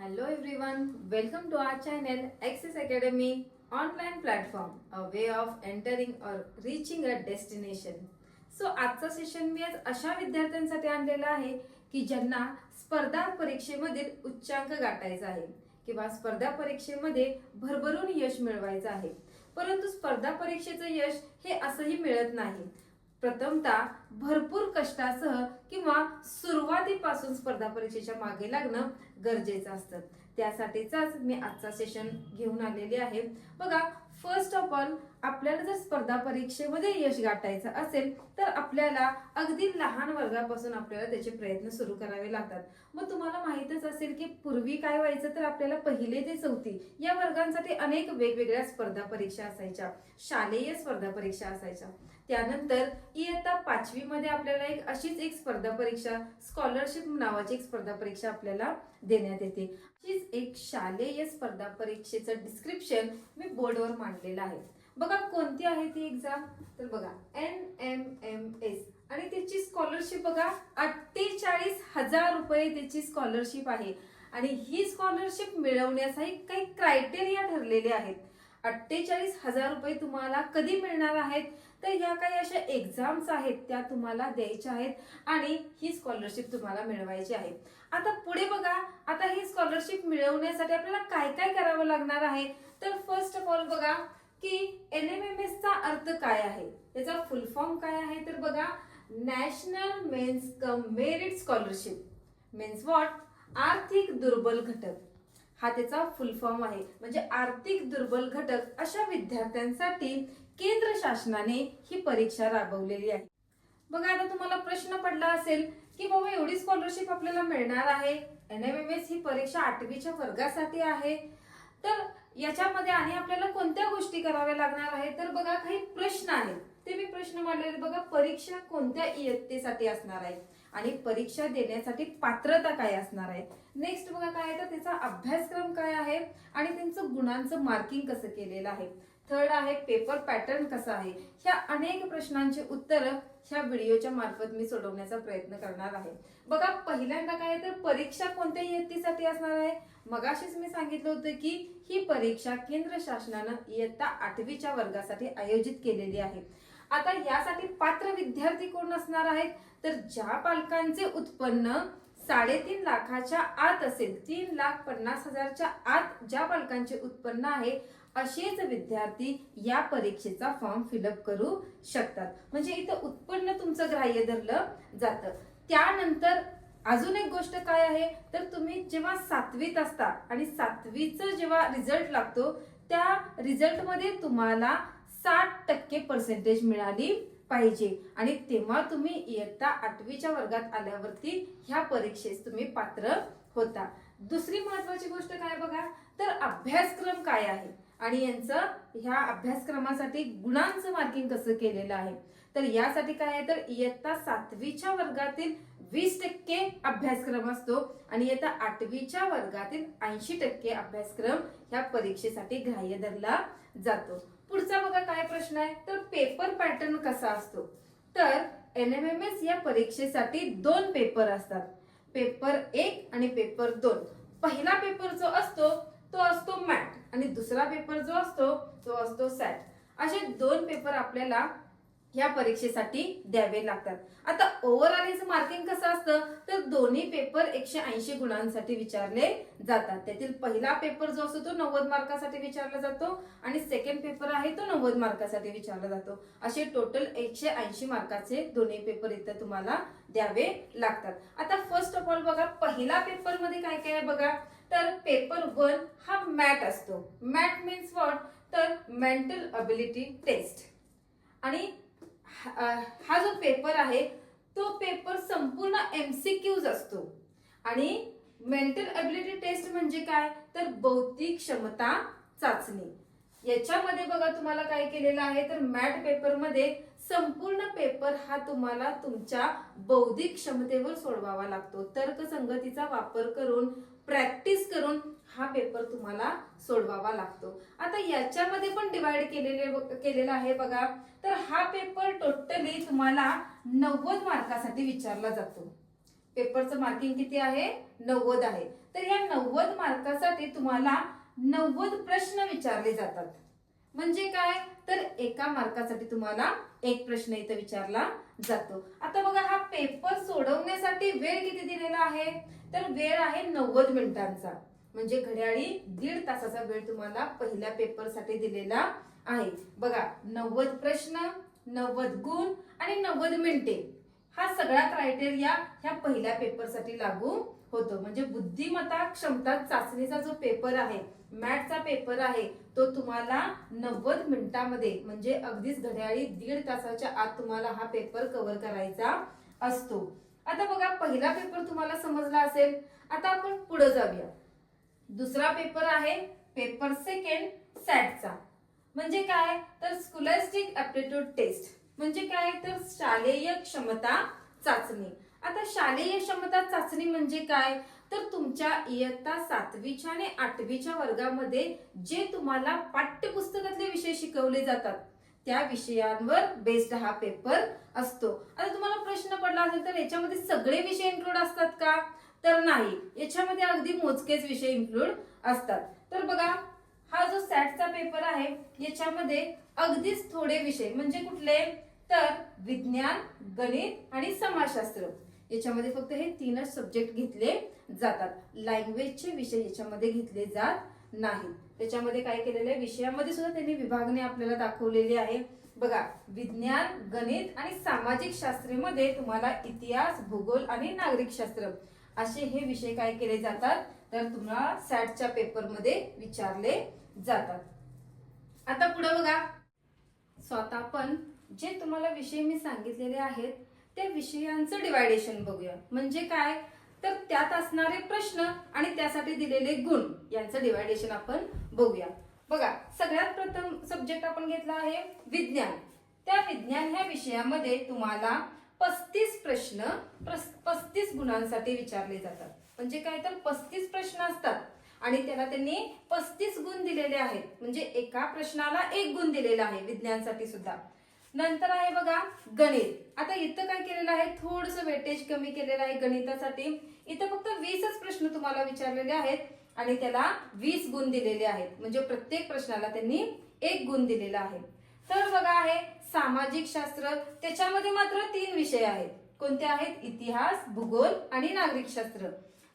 Hello everyone, welcome to our channel Access Academy online platform, a way of entering or reaching a destination. आजचा session मी आज अशा विद्यार्थ्यांसाठी आणलेला आहे की ज्यांना स्पर्धा परीक्षेमधील उच्चांक गाठायचा आहे किंवा स्पर्धा परीक्षेमध्ये भरभरून यश मिळवायचं आहे. परंतु स्पर्धा परीक्षेचं यश हे असंही मिळत नाही. प्रथमतः भरपूर कष्टासह किंवा सुरुवातीपासून स्पर्धा परीक्षेच्या मागे लागणं गरजेचं असतं. त्यासाठीचाच मी आजचा सेशन घेऊन आलेली आहे. बघा, फर्स्ट ऑफ ऑल आपल्याला जर स्पर्धा परीक्षेमध्ये यश गाठायचं असेल तर आपल्याला अगदी लहान वर्गापासून आपल्याला त्याचे प्रयत्न सुरू करावे लागतात. मग तुम्हाला माहितच असेल की पूर्वी काय व्हायचं तर आपल्याला पहिली ते चौथी या वर्गांसाठी अनेक वेगवेगळ्या स्पर्धा परीक्षा असायच्या, शालेय स्पर्धा परीक्षा असायच्या. त्यानंतर इयत्ता 5वी मध्ये आपल्याला अशीच एक स्पर्धा परीक्षा, स्कॉलरशिप नावाची एक स्पर्धा परीक्षा आपल्याला देण्यात येते. अशीच एक शालेय स्पर्धा परीक्षेचं डिस्क्रिप्शन मी बोर्डवर मांडलेलं आहे. बघा कोणती आहे ती एक्झाम, तर बघा NMMS आणि त्याची स्कॉलरशिप बघा 48,000 रुपये त्याची स्कॉलरशिप आहे. आणि ही स्कॉलरशिप मिळवण्यासाठी काही क्रायटेरिया ठरलेले आहेत. 48,000 रुपये तुम्हाला कधी मिळणार आहेत तर ह्या काही अशा एक्झाम्स आहेत त्या तुम्हाला द्यायच्या आहेत आणि ही स्कॉलरशिप तुम्हाला मिळवायची आहे. आता पुढे बघा, आता ही स्कॉलरशिप मिळवण्यासाठी आपल्याला काय काय करावं लागणार आहे तर फर्स्ट ऑफ ऑल बघा की NMMS चा अर्थ काय आहे, याचा फुल फॉर्म काय आहे तर बघा national means cum merit scholarship means what, आर्थिक दुर्बल घटक हा त्याचा फुल फॉर्म आहे. म्हणजे आर्थिक दुर्बल घटक अशा विद्यार्थ्यांसाठी केंद्र शासनाने ही परीक्षा राबवलेली आहे. बघा, आता तुम्हाला प्रश्न पडला असेल की बाबा एवढी स्कॉलरशिप आपल्याला मिळणार आहे, NMMS ही परीक्षा 8वीच्या वर्गासाठी आहे, तर याच्यामध्ये आणि आपल्याला कोणत्या गोष्टी कराव्या लागणार आहे तर बघा काही प्रश्न आहेत ते मी प्रश्न मांडलेले. बघा, परीक्षा कोणत्या इयत्तेसाठी असणार आहे आणि परीक्षा देण्यासाठी पात्रता काय असणार आहे. नेक्स्ट बघा काय आहे तर त्याचा अभ्यासक्रम काय आहे आणि त्यांचं गुणांचं मार्किंग कसं केलेलं आहे. थर्ड आहे पेपर पॅटर्न कसा आहे. ह्या अनेक प्रश्नांची उत्तरं ह्या व्हिडिओच्या मार्फत मी सोडवण्याचा प्रयत्न करणार आहे. बघा, पहिल्यांदा काय तर परीक्षा कोणत्या इयत्तेसाठी असणार आहे. मगाशीच मी सांगितलं होतं की ही परीक्षा केंद्र शासनानं इयत्ता 8वीच्या वर्गासाठी आयोजित केलेली आहे. आता यासाठी पात्र विद्यार्थी कोण असणार आहेत तर ज्या पालकांचे उत्पन्न 3.5 लाखाच्या आत असेल, 3,50,000च्या आत ज्या पालकांचे उत्पन्न आहे असेच विद्यार्थी या परीक्षेचा फॉर्म फिलअप करू शकतात. म्हणजे इथं उत्पन्न तुमचं ग्राह्य धरलं जातं. त्यानंतर अजून एक गोष्ट काय आहे तर तुम्ही जेव्हा 7वीत असता आणि 7वीचं जेव्हा रिझल्ट लागतो त्या रिझल्ट मध्ये तुम्हाला 60% पर्सेंटेज मिळाली पाहिजे आणि तेव्हा तुम्ही इयत्ता 8वीच्या वर्गात आल्यावरती ह्या परीक्षेस तुम्ही पात्र होता. दुसरी महत्वाची गोष्ट काय बघा तर अभ्यासक्रम काय आहे आणि यांचं ह्या अभ्यासक्रमासाठी गुणांचं मार्किंग कसं केलेलं आहे. तर यासाठी काय आहे तर इयत्ता 7वीच्या वर्गातील 20% अभ्यासक्रम असतो आणि इयत्ता 8वीच्या वर्गातील 80% अभ्यासक्रम ह्या परीक्षेसाठी ग्राह्य धरला जातो. पुढचा बघा काय प्रश्न आहे तर पेपर पॅटर्न कसा असतो. तर NMMS या परीक्षेसाठी 2 पेपर असतात, पेपर 1 आणि पेपर 2. पहिला पेपर जो असतो तो असतो मॅट आणि दुसरा पेपर जो असतो तो असतो सॅट. असे 2 पेपर आपल्याला या परीक्षेसाठी द्यावे लागतात. आता ओव्हरऑल याचं मार्किंग कसं असतं तर दोन्ही पेपर 180 गुणांसाठी विचारले जातात. त्यातील पहिला पेपर जो असतो तो 90 मार्कासाठी विचारला जातो आणि सेकंड पेपर आहे तो 90 मार्कासाठी विचारला जातो. असे टोटल 180 मार्काचे दोन्ही पेपर इथं तुम्हाला द्यावे लागतात. आता फर्स्ट ऑफ ऑल बघा पहिला पेपर मध्ये काय काय आहे बघा तर पेपर 1 हा मॅट असतो. मॅट मीन्स व्हॉट तर मेंटल अबिलिटी टेस्ट. आणि हा जो पेपर आहे तो पेपर संपूर्ण MCQज असतो. आणि मेंटल अबिलिटी टेस्ट म्हणजे काय तर बौद्धिक क्षमता चाचणी. याच्यामध्ये बघा तुम्हाला काय केलेलं आहे तर मॅट पेपर मध्ये संपूर्ण पेपर हा तुम्हाला तुमच्या बौद्धिक क्षमतेवर सोडवावा लागतो. तर्कसंगतीचा वापर करून प्रॅक्टिस करून हा पेपर तुम्हाला सोडवावा लागतो. आता याच्यामध्ये पण डिवाइड केलेला आहे बघा तर हा पेपर टोटली तुम्हाला 90 मार्कासाठी विचारला जातो. पेपरचं मार्किंग किती आहे? 90 आहे. तर या 90 मार्कासाठी तुम्हाला 90 प्रश्न विचारले जातात. म्हणजे काय? तर एका मार्कासाठी तुम्हाला एक प्रश्न इथं विचारला जातो. आता बघा, हा पेपर सोडवण्यासाठी वेळ किती दिलेला आहे? तर वेळ आहे 90 मिनिटांचा. म्हणजे घड्याळी 1.5 तासाचा वेळ तुम्हाला पहिल्या पेपरसाठी दिलेला आहे. बघा, 90 प्रश्न, 90 गुण आणि 90 मिनिटे, हा सगळा क्रायटेरिया ह्या पहिल्या पेपरसाठी लागू होतो. म्हणजे बुद्धिमत्ता क्षमता चाचणीचा जो पेपर आहे, मॅथचा पेपर आहे, तो तुम्हाला 90 मिनिटांमध्ये म्हणजे अगदीच घड्याळी 1.5 तासाच्या आत तुम्हाला हा पेपर कव्हर करायचा असतो. आता बघा, पहिला पेपर तुम्हाला समजला असेल. आता आपण पुढे जाऊया. दुसरा पेपर आहे पेपर सेकंड सॅटचा. म्हणजे काय? तर स्कॉलॅस्टिक ऍप्टिट्यूड टेस्ट. म्हणजे काय? तर शालेय क्षमता चाचणी. आता शालेय क्षमता चाचणी म्हणजे काय? तर तुमच्या इयत्ता 7वीच्या आणि 8वीच्या वर्गामध्ये जे तुम्हाला पाठ्यपुस्तकातले विषय शिकवले जातात त्या विषयांवर बेस्ड हा पेपर असतो. आता तुम्हाला प्रश्न पडला असेल, तर याच्यामध्ये सगळे विषय इन्क्लूड असतात का? तर नाही, याच्यामध्ये अगदी मोजकेच विषय इन्क्लूड असतात. तर बघा, हा जो सॅटचा पेपर आहे याच्यामध्ये अगदीच थोडे विषय, म्हणजे कुठले? तर विज्ञान, गणित आणि समाजशास्त्र, याच्यामध्ये फक्त हे 3च सब्जेक्ट घेतले जातात. लँग्वेजचे विषय याच्यामध्ये घेतले जात नाहीत. त्याच्यामध्ये काय केलेलं आहे, विषयामध्ये सुद्धा त्यांनी विभागणी आपल्याला दाखवलेली आहे. बघा, विज्ञान, गणित आणि सामाजिक शास्त्रामध्ये तुम्हाला इतिहास, भूगोल आणि नागरिक शास्त्र असे हे विषय काय केले जातात, तर तुम्हाला सॅटच्या पेपरमध्ये विचारले जातात. आता पुढे बघा, स्वतः आपण जे तुम्हाला विषय मी सांगितलेले आहेत त्या विषयांचं डिवायडेशन बघूया. म्हणजे काय? तर त्यात असणारे प्रश्न आणि त्यासाठी दिलेले गुण यांचं डिवायडेशन आपण बघूया. बघा, सगळ्यात प्रथम सब्जेक्ट आपण घेतला आहे विज्ञान. त्या विज्ञान ह्या विषयामध्ये तुम्हाला 35 प्रश्न 35 गुणांसाठी विचारले जातात. म्हणजे काय? तर 35 प्रश्न असतात आणि त्याला त्यांनी 35 गुण दिलेले आहेत. म्हणजे एका प्रश्नाला 1 गुण दिलेला आहे विज्ञानसाठी सुद्धा. नंतर आहे बघा गणित. आता इथं काय केलेलं आहे, थोडंसं वेटेज कमी केलेलं आहे गणितासाठी. इथं फक्त 20च प्रश्न तुम्हाला विचारलेले आहेत आणि त्याला 20 गुण दिलेले आहेत. म्हणजे प्रत्येक प्रश्नाला त्यांनी 1 गुण दिलेला आहे. तर बघा, आहे सामाजिक शास्त्र. त्याच्यामध्ये मात्र 3 विषय आहेत. कोणते आहेत? इतिहास, भूगोल आणि नागरिक शास्त्र.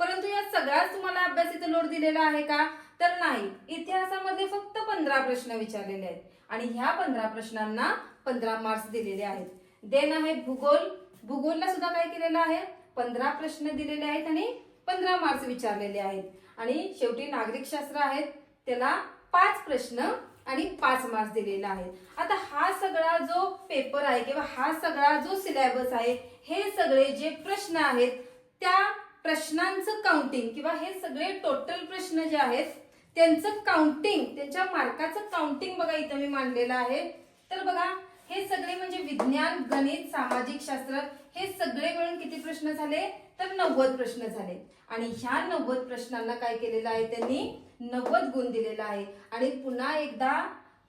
परंतु या सगळ्याच तुम्हाला अभ्यास इथं लोड दिलेला आहे का? तर नाही. इतिहासामध्ये फक्त 15 प्रश्न विचारलेले आहेत आणि ह्या 15 प्रश्नांना 15 मार्क्स दिलेले आहेत. देन आहे भूगोल. भूगोलला सुद्धा काय केलेलं आहे, 15 प्रश्न दिलेले आहेत आणि 15 मार्क्स विचारलेले आहेत. आणि शेवटी नागरिक शास्त्र आहेत, त्याला 5 प्रश्न आणि 5 मार्क्स दिलेला आहे. आता हा सगळा जो पेपर आहे किंवा हा सगळा जो सिलेबस आहे, हे सगळे जे प्रश्न आहेत त्या प्रश्नांचं काउंटिंग किंवा हे सगळे टोटल प्रश्न जे आहेत त्यांचं काउंटिंग, त्यांच्या मार्काचं काउंटिंग बघा इथं मी मांडलेलं आहे. तर बघा, हे सगळे म्हणजे विज्ञान, गणित, सामाजिक शास्त्र हे सगळे मिळून किती प्रश्न झाले, तर 90 प्रश्न झाले. आणि ह्या 90 प्रश्नांना काय केलेलं आहे, त्यांनी 90 गुण दिलेला आहे. आणि पुन्हा एकदा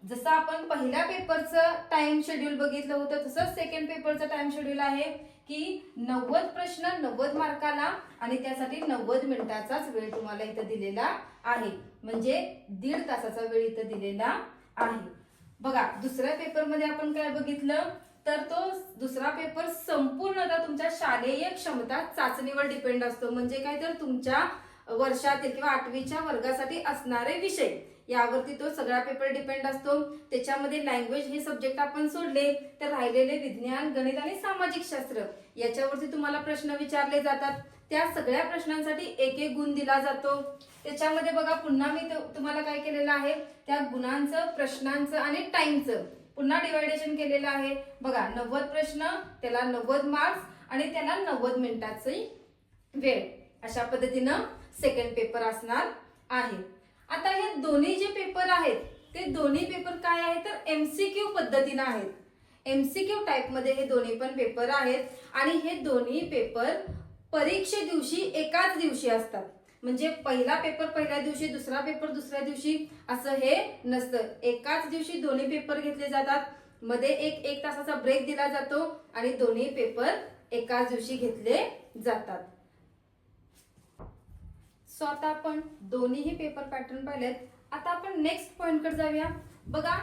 जसं आपण पहिल्या पेपरचं टाइम शेड्यूल बघितलं होतं तसंच सेकंड पेपरचं टाइम शेड्यूल आहे की 90 प्रश्न 90 मार्काला आणि त्यासाठी 90 मिनिटाचाच वेळ तुम्हाला इथं दिलेला आहे. म्हणजे 1.5 तासाचा वेळ इथं दिलेला आहे. बघा, दुसऱ्या पेपरमध्ये आपण काय बघितलं, तर तो दुसरा पेपर संपूर्णतः तुमच्या शालेय क्षमता चाचणीवर डिपेंड असतो. म्हणजे काय, तर तुमच्या वर्षातील किंवा 8वीच्या वर्गासाठी असणारे विषय यावरती तो सगळा पेपर डिपेंड असतो. त्याच्यामध्ये लँग्वेज हे सब्जेक्ट आपण सोडले तर राहिलेले विज्ञान, गणित आणि सामाजिक शास्त्र याच्यावरती तुम्हाला प्रश्न विचारले जातात. त्या सगळ्या प्रश्नांसाठी 1-1 गुण दिला जातो. त्याच्यामध्ये बघा, पुन्हा मी तुम्हाला काय केलेलं आहे, त्या गुणांचं, प्रश्नांचं आणि टाइमचं पुन्हा डिवायडेशन केलेलं आहे. बघा, 90 प्रश्न, त्याला 90 मार्क्स आणि त्याला 90 मिनिटाची वेळ, अशा पद्धतीनं सेकंड पेपर असणार आहे. आता हे दोन्ही जे पेपर आहेत ते दोन्ही पेपर काय आहेत, तर एमसीक्यू पद्धतीने आहेत. एमसीक्यू टाइप मध्ये हे दोन्ही पण पेपर आहेत आणि हे दोन्ही पेपर परीक्षे दिवशी एकाच दिवशी असतात. म्हणजे पहिला पेपर पहिल्या दिवशी, दुसरा पेपर दुसऱ्या दिवशी असं हे नसतं. एकाच दिवशी दोन्ही पेपर घेतले जातात. मध्ये एक तासाचा ब्रेक दिला जातो आणि दोन्ही पेपर एकाच दिवशी घेतले जातात. सो आता आपण दोन्हीही पेपर पॅटर्न पाहिलेत. आता आपण नेक्स्ट पॉइंट कडे जाऊया. बघा,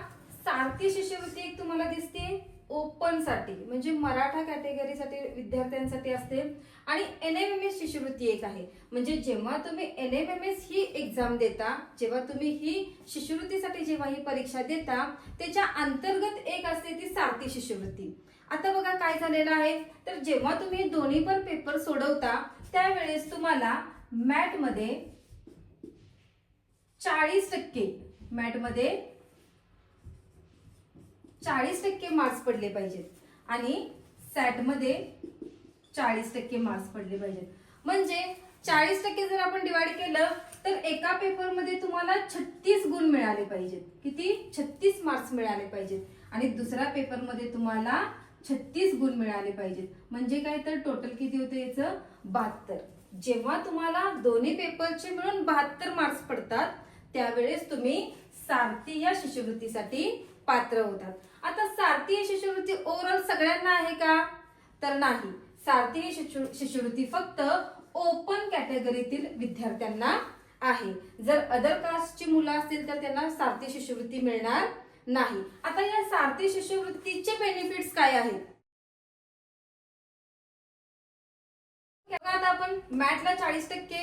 सारथी शिष्यवृत्ती एक तुम्हाला दिसते ओपन साठी, म्हणजे मराठा कॅटेगरीसाठी विद्यार्थ्यांसाठी असते. आणि NMMS शिष्यवृत्ती एक आहे, म्हणजे जेव्हा तुम्ही NMMS ही एक्झाम देता, जेव्हा तुम्ही ही शिष्यवृत्तीसाठी जेव्हा ही परीक्षा देता, त्याच्या अंतर्गत एक असते ती सारथी शिष्यवृत्ती. आता बघा काय झालेलं आहे, तर जेव्हा तुम्ही दोन्ही पण पेपर सोडवता त्यावेळेस तुम्हाला मॅथमध्ये 40% मॅथमध्ये 40% मार्क्स पडले पाहिजेत आणि सॅटमध्ये 40% मार्क्स पडले पाहिजेत. म्हणजे 40% जर आपण डिवाइड केलं तर एका पेपरमध्ये तुम्हाला 36 गुण मिळाले पाहिजेत. किती? 36 मार्क्स मिळाले पाहिजेत. आणि दुसऱ्या पेपरमध्ये तुम्हाला 36 गुण मिळाले पाहिजेत. म्हणजे काय, तर टोटल किती होते याचं? 72. जेव्हा तुम्हाला दोन्ही पेपरचे मिळून 72 मार्क्स पडतात त्यावेळेस तुम्ही सारथी या शिष्यवृत्तीसाठी पात्र होतात. आता सारथी ही शिष्यवृत्ती ओव्हरऑल सगळ्यांना आहे का? तर नाही. सारथी ही शिष्यवृत्ती फक्त ओपन कॅटेगरीतील विद्यार्थ्यांना आहे. जर अदर कास्टची मुलं असतील तर त्यांना सारथी शिष्यवृत्ती मिळणार नाही. आता या सारथी शिष्यवृत्तीचे बेनिफिट्स काय आहेत? आता आपण मॅथला 40%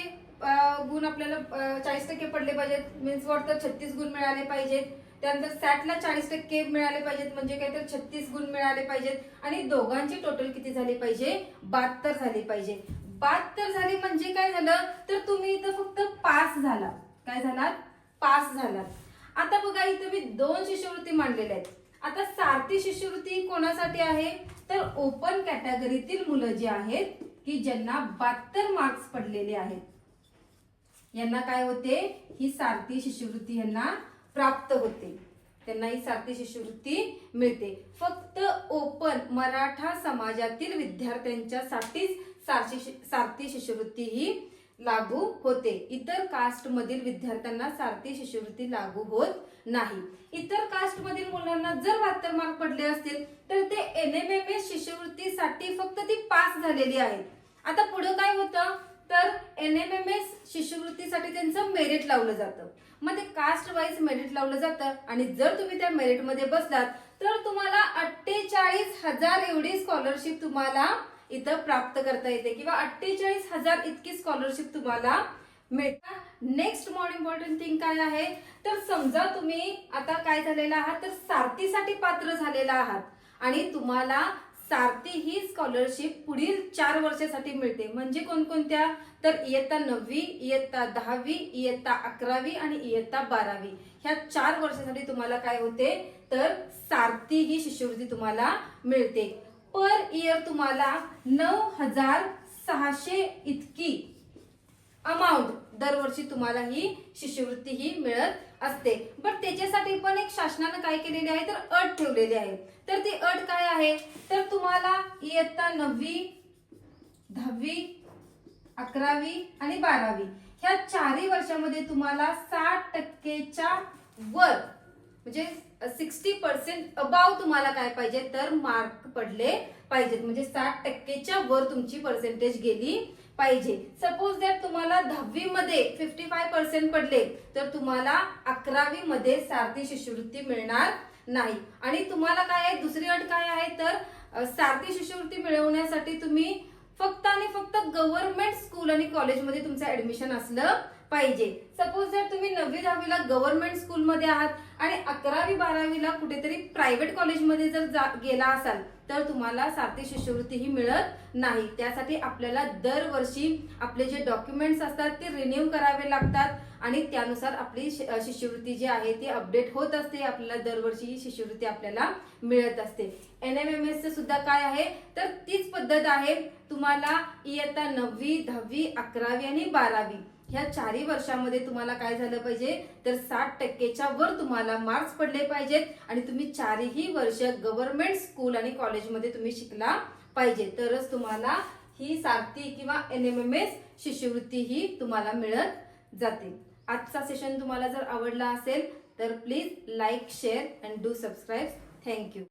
गुण आपल्याला 40% पडले पाहिजेत, मीन्स व्हॉट, तर 36 गुण मिळाले पाहिजेत. त्यानंतर सॅटला 40% मिळाले पाहिजेत, म्हणजे काय, तर 36 गुण मिळाले पाहिजेत. आणि दोघांची टोटल किती झाली पाहिजे? 72 झाली पाहिजे. 72 झाली म्हणजे काय झालं, तर तुम्ही इथं फक्त पास झाला. काय झालात? पास झालात. आता बघा, इथं मी 2 शिष्यवृत्ती मांडलेल्या आहेत. आता सारथी शिष्यवृत्ती कोणासाठी आहे, तर ओपन कॅटेगरीतील मुलं जी आहेत की ज्यांना 72 मार्क्स पडलेले आहेत, यांना काय होते, ही सारथी शिष्यवृत्ती यांना प्राप्त होते. त्यांना ही सारथी शिष्यवृत्ती मिळते. फक्त ओपन मराठा समाजातील विद्यार्थ्यांच्यासाठीच सारथी शिष्यवृत्ती ही लागू होते. इतर कास्ट मधील विद्यार्थ्यांना सारथी शिष्यवृत्ती लागू होत नाही. इतर कास्ट मधील मुलांना जर 72 मार्क पडले असतील तर ते NMMS शिष्यवृत्तीसाठी फक्त ती पास झालेली आहेत. आता पुढे काय होतं, तर NMMS शिष्यवृत्तीसाठी त्यांचं मेरिट लावलं जातं. मग ते कास्ट वाईज मेरिट लावलं जातं आणि जर तुम्ही त्या मेरिट मध्ये बसलात तर तुम्हाला 48,000 एवढी स्कॉलरशिप तुम्हाला इथं प्राप्त करता येते, किंवा 48,000 इतकी स्कॉलरशिप तुम्हाला मिळते. नेक्स्ट मोस्ट इम्पॉर्टंट थिंग काय आहे, तर समजा तुम्ही आता काय झालेला आहात, तर सारथीसाठी पात्र झालेला आहात आणि तुम्हाला सारथी ही स्कॉलरशिप पुढील 4 वर्षासाठी मिळते. म्हणजे कोणकोणत्या, तर इयत्ता 9वी, इयत्ता 10वी, इयत्ता 11वी आणि इयत्ता 12वी ह्या 4 वर्षासाठी तुम्हाला काय होते, तर सारथी ही शिष्यवृत्ती तुम्हाला मिळते. पर इयर तुम्हाला 9,600 इतकी अमाऊंट दरवर्षी तुम्हाला ही शिष्यवृत्ती ही मिळत असते. बट त्याच्यासाठी पण एक शासनाने काय केलेली आहे, तर अट ठेवलेली आहे. तर ती अट काय आहे, तर तुम्हाला इयत्ता 9वी, 10वी, 11वी आणि 12वी ह्या 4 वर्षामध्ये तुम्हाला 60%च्या वर, म्हणजे 60% अबाव तुम्हाला काय पाहिजे, तर मार्क पडले पाहिजेत. म्हणजे 60%च्या वर तुमची पर्सेंटेज गेली पाहिजे. सपोज दॅट तुम्हाला 10वी मध्ये 55% पडले तर तुम्हाला 11वी मध्ये सारथी शिष्यवृत्ती मिळणार नाही. आणि तुम्हाला काय आहे, दुसरी अट काय आहे, तर सारथी शिष्यवृत्ती मिळवण्यासाठी तुम्ही फक्त आणि फक्त गव्हर्नमेंट स्कूल आणि कॉलेजमध्ये तुमचं ऍडमिशन असलं पाहिजे. सपोज जर तुम्ही 9वी 10वीला गव्हर्नमेंट स्कूलमध्ये आहात आणि 11वी 12वीला कुठेतरी प्रायव्हेट कॉलेजमध्ये जर गेला असाल तर तुम्हाला सारथी शिष्यवृत्ती ही मिळत नाही. त्यासाठी आपल्याला दरवर्षी आपले जे डॉक्युमेंट्स असतात ते रिन्यू करावे लागतात आणि त्यानुसार आपली शिष्यवृत्ती जी आहे ती अपडेट होत असते. आपल्याला दरवर्षी ही शिष्यवृत्ती आपल्याला मिळत असते. NMMS चे सुद्धा काय आहे, तर तीच पद्धत आहे. तुम्हाला इयत्ता 9वी 10वी 11वी आणि 12वी ह्या 4 वर्षामध्ये तुम्हाला काय झालं पाहिजे, तर 60%च्या वर तुम्हाला मार्क्स पडले पाहिजेत आणि तुम्ही 4ही वर्ष गव्हर्नमेंट स्कूल आणि कॉलेजमध्ये तुम्ही शिकला पाहिजे. तरच तुम्हाला ही सारथी किंवा NMMS शिष्यवृत्ती ही तुम्हाला मिळत जाते. आजचा सेशन तुम्हाला जर आवडला असेल तर please like, share and do subscribe. Thank you.